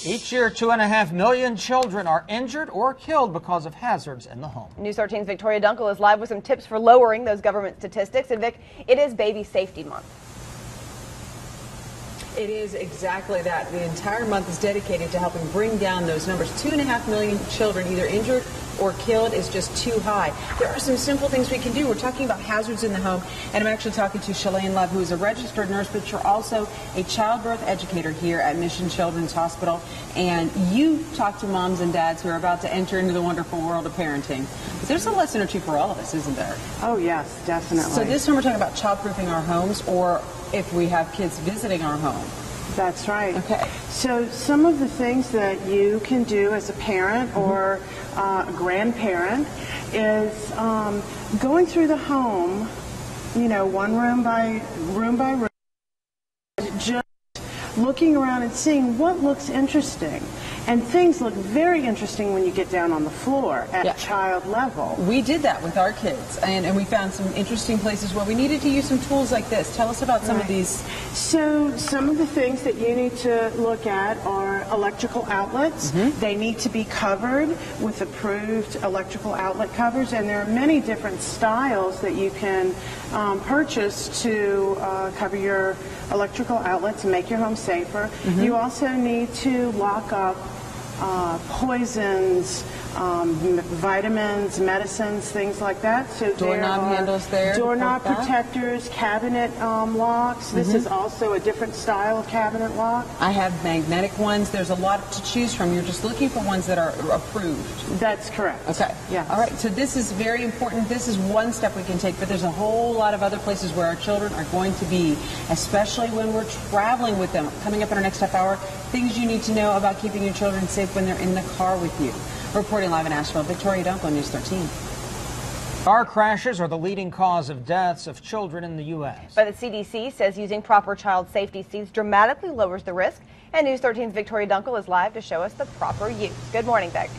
Each year, 2.5 million children are injured or killed because of hazards in the home. News 13's Victoria Dunkel is live with some tips for lowering those government statistics. And Vic, it is Baby Safety Month. It is exactly that. The entire month is dedicated to helping bring down those numbers. 2.5 million children either injured or killed is just too high. There are some simple things we can do. We're talking about hazards in the home, and I'm actually talking to Shalane Love, who is a registered nurse, but you're also a childbirth educator here at Mission Children's Hospital, and you talk to moms and dads who are about to enter into the wonderful world of parenting. There's a lesson or two for all of us, isn't there? Oh, yes, definitely. So this time we're talking about childproofing our homes, or if we have kids visiting our home. That's right. Okay. So some of the things that you can do as a parent or a grandparent is going through the home, you know, one room by room, just looking around and seeing what looks interesting. And things look very interesting when you get down on the floor at child level. We did that with our kids, and we found some interesting places where we needed to use some tools like this. Tell us about some of these. So some of the things that you need to look at are electrical outlets. They need to be covered with approved electrical outlet covers, and there are many different styles that you can purchase to cover your electrical outlets and make your home safer. You also need to lock up poisons, vitamins, medicines, things like that. So doorknob handles there. Doorknob protectors, cabinet locks. This is also a different style of cabinet lock. I have magnetic ones. There's a lot to choose from. You're just looking for ones that are approved. That's correct. Okay. Yeah. All right. So this is very important. This is one step we can take, but there's a whole lot of other places where our children are going to be, especially when we're traveling with them. Coming up in our next half hour, things you need to know about keeping your children safe when they're in the car with you. Reporting live in Asheville, Victoria Dunkel, News 13. Car crashes are the leading cause of deaths of children in the U.S. But the CDC says using proper child safety seats dramatically lowers the risk. And News 13's Victoria Dunkel is live to show us the proper use. Good morning, Vic.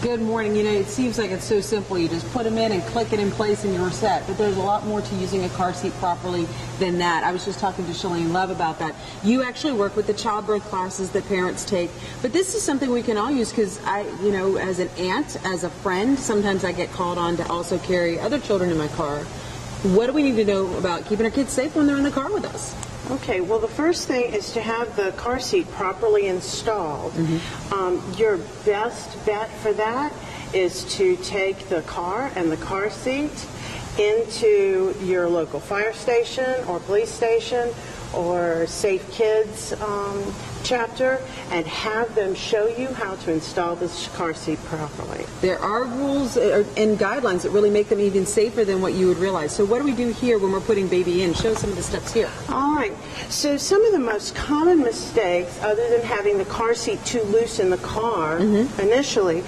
Good morning. You know, it seems like it's so simple. You just put them in and click it in place and you're set. But there's a lot more to using a car seat properly than that. I was just talking to Shalane Love about that. You actually work with the childbirth classes that parents take. But this is something we can all use because you know, as an aunt, as a friend, sometimes I get called on to also carry other children in my car. What do we need to know about keeping our kids safe when they're in the car with us? Okay, well, the first thing is to have the car seat properly installed. Your best bet for that is to take the car and the car seat into your local fire station or police station or Safe Kids chapter and have them show you how to install this car seat properly. There are rules and guidelines that really make them even safer than what you would realize. So what do we do here when we're putting baby in? Show some of the steps here. All right. So some of the most common mistakes, other than having the car seat too loose in the car initially,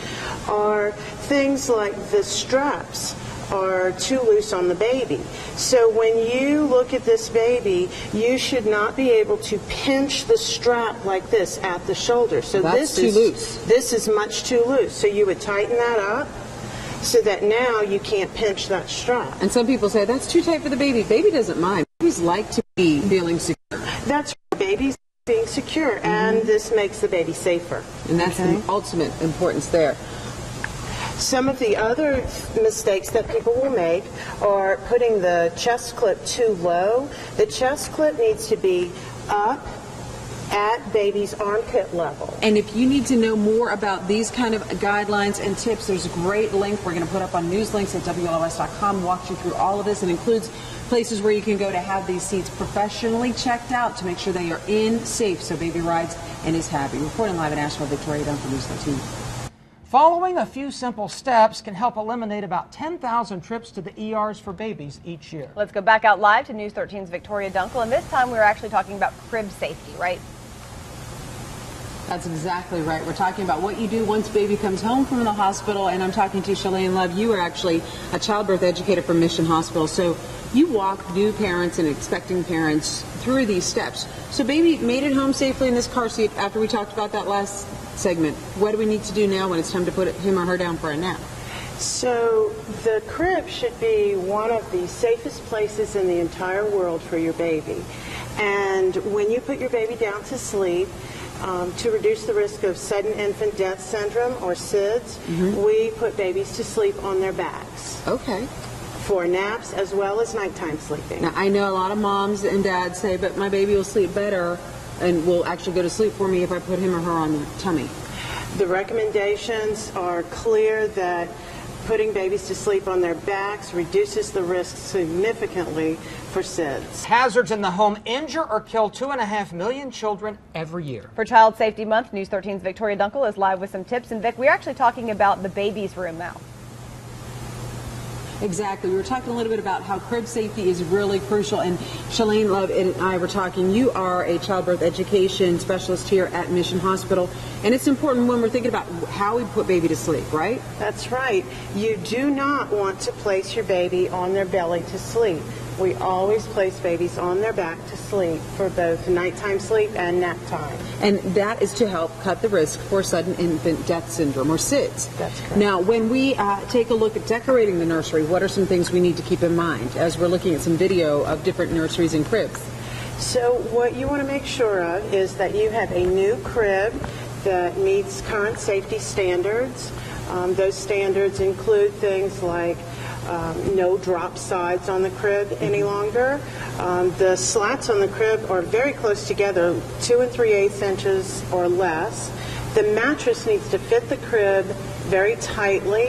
are things like the straps are too loose on the baby. So when you look at this baby, you should not be able to pinch the strap like this at the shoulder. So that's too loose. This is much too loose. So you would tighten that up so that now you can't pinch that strap. And some people say that's too tight for the baby. Baby doesn't mind. Babies like to be feeling secure. That's right. Babies being secure, and this makes the baby safer. And that's the ultimate importance there. Some of the other mistakes that people will make are putting the chest clip too low. The chest clip needs to be up at baby's armpit level. And if you need to know more about these kind of guidelines and tips, there's a great link we're going to put up on news links at WLOS.com. Walks you through all of this and includes places where you can go to have these seats professionally checked out to make sure they are in safe so baby rides and is happy. Reporting live in Asheville, Victoria Dunkel, News 13. Following a few simple steps can help eliminate about 10,000 trips to the ERs for babies each year. Let's go back out live to News 13's Victoria Dunkel, and this time we're actually talking about crib safety, right? That's exactly right. We're talking about what you do once baby comes home from the hospital, and I'm talking to Shalane Love. You are actually a childbirth educator for Mission Hospital, so you walk new parents and expecting parents through these steps. So baby made it home safely in this car seat after we talked about that last segment. What do we need to do now when it's time to put him or her down for a nap? So the crib should be one of the safest places in the entire world for your baby. And when you put your baby down to sleep, to reduce the risk of sudden infant death syndrome, or SIDS, we put babies to sleep on their backs. Okay. For naps as well as nighttime sleeping. Now, I know a lot of moms and dads say, but my baby will sleep better and will actually go to sleep for me if I put him or her on the tummy. The recommendations are clear that putting babies to sleep on their backs reduces the risk significantly for SIDS. Hazards in the home injure or kill 2.5 million children every year. For Child Safety Month, News 13's Victoria Dunkel is live with some tips. And Vic, we're actually talking about the baby's room now. Exactly. We were talking a little bit about how crib safety is really crucial. And Shalane Love and I were talking. You are a childbirth education specialist here at Mission Hospital. And it's important when we're thinking about how we put baby to sleep, right? That's right. You do not want to place your baby on their belly to sleep. We always place babies on their back to sleep for both nighttime sleep and nap time. And that is to help cut the risk for sudden infant death syndrome, or SIDS. That's correct. Now, when we take a look at decorating the nursery, what are some things we need to keep in mind as we're looking at some video of different nurseries and cribs? So what you want to make sure of is that you have a new crib that meets current safety standards. Those standards include things like no drop sides on the crib any longer. The slats on the crib are very close together, 2 3/8 inches or less. The mattress needs to fit the crib very tightly.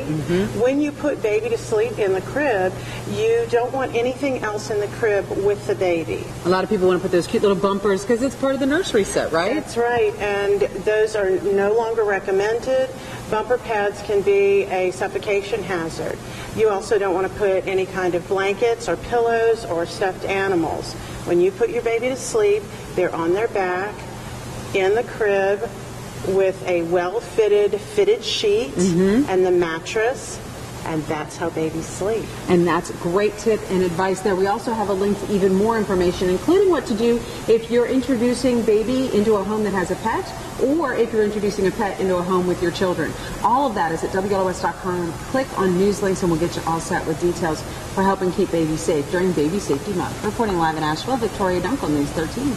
When you put baby to sleep in the crib, you don't want anything else in the crib with the baby. A lot of people want to put those cute little bumpers because it's part of the nursery set, right? That's right, and those are no longer recommended. Bumper pads can be a suffocation hazard. You also don't want to put any kind of blankets or pillows or stuffed animals. When you put your baby to sleep, they're on their back in the crib with a fitted sheet and the mattress, and that's how babies sleep. And that's a great tip and advice there. We also have a link to even more information, including what to do if you're introducing baby into a home that has a pet, or if you're introducing a pet into a home with your children. All of that is at WLOS.com. Click on news links and we'll get you all set with details for helping keep babies safe during Baby Safety Month. Reporting live in Asheville, Victoria Dunkel, News 13.